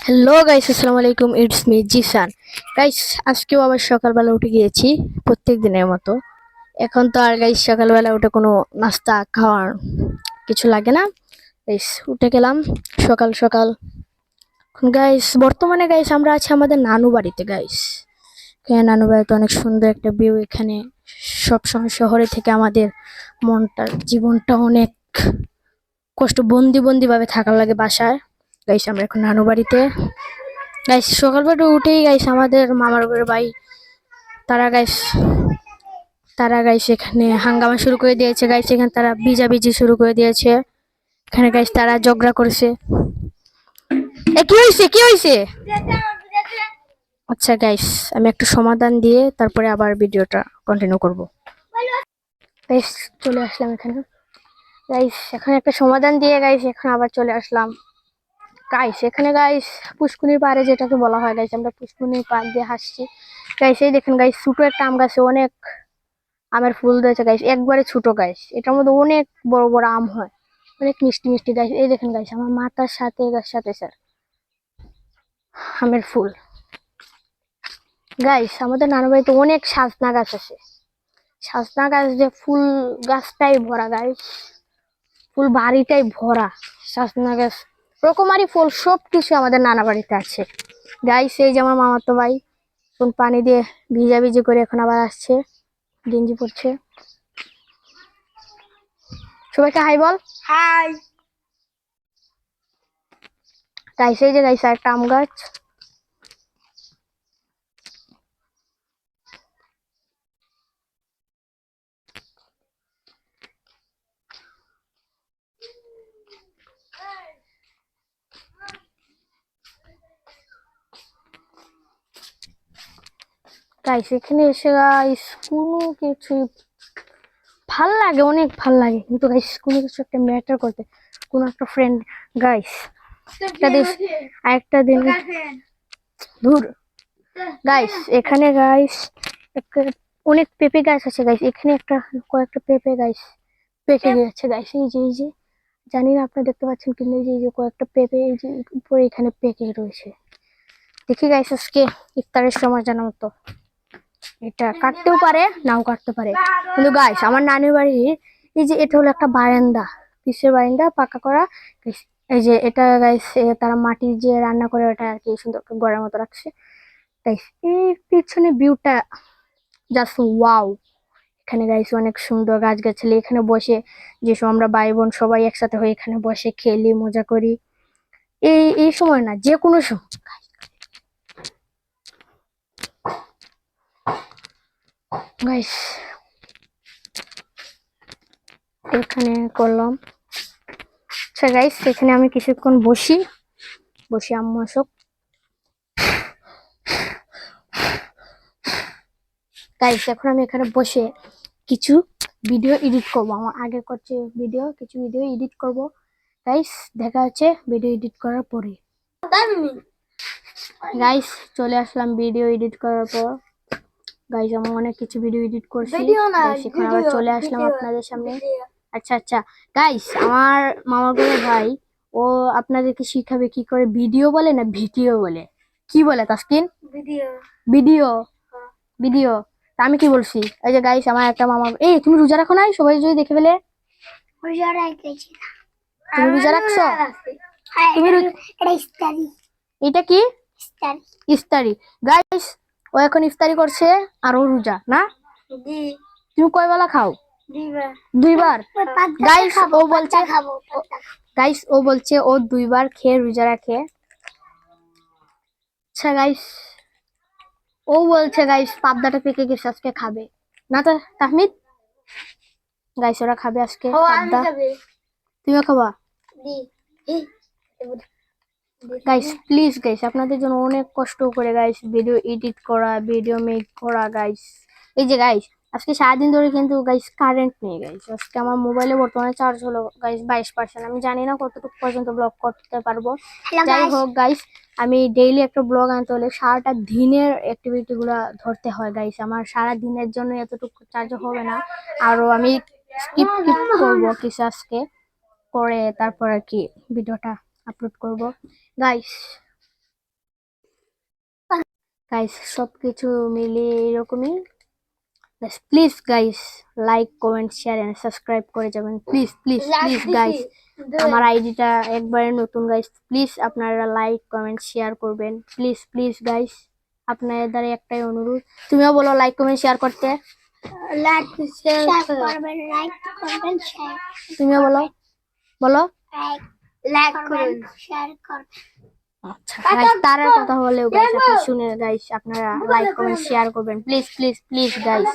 Hello guys, আসসালামু আলাইকুম। It's me Jisan. Guys, আজকেও আবার সকালবেলা উঠে গিয়েছি প্রত্যেক দিনের মতো। এখন তো আর গাইস সকালবেলা উঠে কোনো নাস্তা খাওয়ার কিছু লাগে না। গাইস উঠে গেলাম সকাল সকাল। গাইস বর্তমানে গাইস আমরা আছি আমাদের নানু বাড়িতে গাইস। নানু বাড়িতে অনেক সুন্দর একটা ভিউ। এখানে সবসময় শহরে থেকে আমাদের জীবনটা অনেক কষ্ট, বন্দি বন্দি ভাবে থাকার লাগে বাসায়। গাইস আমরা এখন নানু বাড়িতে। গাইস সকালবেলা উঠেই গাইস আমাদের মামার ঘরের ভাই তারা গাইস এখানে হাঙ্গামা শুরু করে দিয়েছে গাইস। এখানে তারা ভিজাভিজি শুরু করে দিয়েছে। এখানে গাইস তারা ঝগড়া করেছে। কি হয়েছে? আচ্ছা গাইস, আমি একটা সমাধান দিয়ে তারপরে আবার ভিডিওটা কন্টিনিউ করব। গাইস চলে আসলাম এখানে। গাইস এখন একটা সমাধান দিয়ে গাইস এখন আবার চলে আসলাম। গাইস এখানে গাইস পুষ্কুনির পাড়ে, যেটাকে বলা হয় গাইস, আমরা পুষ্কুনির পাড় দিয়ে হাসছি গাইস। এই দেখেন গাইস ছোট একটা আম গাছে অনেক আমের ফুল ধরেছে গাইস, একবারে ছোট গাইস। এটার মধ্যে অনেক বড় বড় আম হয়, অনেক মিষ্টি মিষ্টি গাইস। এই দেখেন গাইস আমার মাথার সাথে স্যার আমের ফুল। গাইস আমাদের নানু বাড়িতে অনেক সাজনা গাছ আছে। সাজনা গাছ যে ফুল গাছটাই ভরা গাইস, ফুল বাড়িটাই ভরা সাজনা গাছ, রকমারি ফুল সবকিছু আমাদের নানা বাড়িতে আছে গাইস। এই যে আমার মামাতো ভাই এখন পানি দিয়ে ভিজাভিজি করে এখন আবার আসছে, গেঞ্জি পরছে। সবাইকে হাই বল। হাই গাইস এই যে গাইস একটা আম গাছ। গাইস এখানে এসে গাইস কোনো কিছু ভাল লাগে, অনেক ভাল লাগে, কিন্তু গাইস কোনো কিছু একটা ম্যাটার করতে কোন একটা ফ্রেন্ড গাইস একটা দিন দূর গাইস। এখানে গাইস অনেক পেঁপে গাছ আছে গাইস। এখানে একটা কয়েকটা পেঁপে গাইস পেকে গেছে গাইস। এই যে জানি না আপনারা দেখতে পাচ্ছেন কিন্তু এই যে কয়েকটা পেঁপে এই যে উপরে এখানে পেকে রয়েছে। দেখি গাইস আজকে ইফতারের সময় জানা মতো এটা কাটতেও পারে নাও কাটতে পারে। কিন্তু গাইস আমার নানির বাড়ির এই যে এটা হলো একটা বারান্দা, পিসের বারান্দা পাকা করা। এই যে এটা গাইস তারা মাটির যে রান্না করে ওটা আর কি সুন্দর ঘরের মতো রাখছে গাইস। এই পিছনে ভিউটা জাস্ট ওয়াও। এখানে গাইস অনেক সুন্দর গাছগাছালি, এখানে বসে যেসব আমরা ভাই বোন সবাই একসাথে হয়ে এখানে বসে খেলি মজা করি। এই সময় না, যে কোনো সময় গাইস এখানে করলাম। আচ্ছা গাইস এখানে আমি কিছুক্ষণ বসি আম্মু আসুক। গাইস এখন আমি এখানে বসে কিছু ভিডিও এডিট করব, আমার আগে করছে কিছু ভিডিও এডিট করব গাইস। দেখা হচ্ছে ভিডিও এডিট করার পরে। গাইস চলে আসলাম ভিডিও এডিট করার পর। গাইস আমি অনেক কিছু ভিডিও এডিট করছি, এখন আবার চলে আসলাম আপনাদের সামনে। আচ্ছা আচ্ছা গাইস আমার মামার বড় ভাই ও আপনাদেরকে শিখাবে কি করে ভিডিও বলে না ভিডিও বলে। কি বলে তাসকিন? Video video video. তা আমি কি বলছি? এই যে গাইস আমার একটা মামা, এই তুমি রোজা রাখো নাই? সবাই যদি দেখে ফেলে। রোজা রাখতেছি না। তুমি রোজা রাখছো? হ্যাঁ, তুমি এটা ইফতারি। এটা কি? ইফতারি। ইফতারি। গাইস ও এখন ইফতারি করছে আর ও রোজা না। জি। তুমি কয় বেলা খাও? দুইবার। দুইবার। গাইস ও বলছে খাবো। গাইস ও বলছে ও দুইবার খেয়ে রোজা রাখে। আচ্ছা গাইস ও বলছে গাইস পাবদাটা পেকে গেছে আজকে খাবে না তো তাহমিদ। গাইস ওরা খাবে আজকে পাবদা। তুমিও খাবা? গাইস প্লিজ গাইস আপনাদের জন্য অনেক কষ্ট করে গাইস ভিডিও এডিট করা, ভিডিও মেক করা গাইস। এই যে গাইস আজকে সারাদিন ধরে কিন্তু গাইস কারেন্ট নেই গাইস। আজকে আমার মোবাইলে বর্তমানে চার্জ হলো গাইস 22%। আমি জানি না কতটুকু পর্যন্ত ব্লগ করতে পারবো। যাই হোক গাইস আমি ডেইলি একটা ব্লগ আনতে হলে সারাটা দিনের অ্যাক্টিভিটি গুলা ধরতে হয় গাইস। আমার সারা দিনের জন্য এতটুকু চার্জ হবে না, আরো আমি স্কিপ করবো কিছু আজকে করে তারপর আর কি ভিডিওটা আপলোড করব গাইস। গাইস সবকিছু মিলিয়ে এরকমই। Please guys like comment share and subscribe করে যাবেন, প্লিজ প্লিজ প্লিজ গাইস। আমার আইডিটা একবারে নতুন গাইস, প্লিজ আপনারা লাইক কমেন্ট শেয়ার করবেন, প্লিজ প্লিজ গাইস। আপনাদের দ্বারা একটাই অনুরোধ, তুমিও বলো লাইক কমেন্ট শেয়ার করতে। লাইক শেয়ার করবেন, লাইক করবেন, শেয়ার তুমিও বলো, বলো। লাইক করুন, শেয়ার করবেন। আচ্ছা গাইস, তার আর কথা হলেও গাইস আপনি শুনে গাইস আপনারা লাইক কমেন্ট শেয়ার করবেন, প্লিজ প্লিজ প্লিজ গাইস।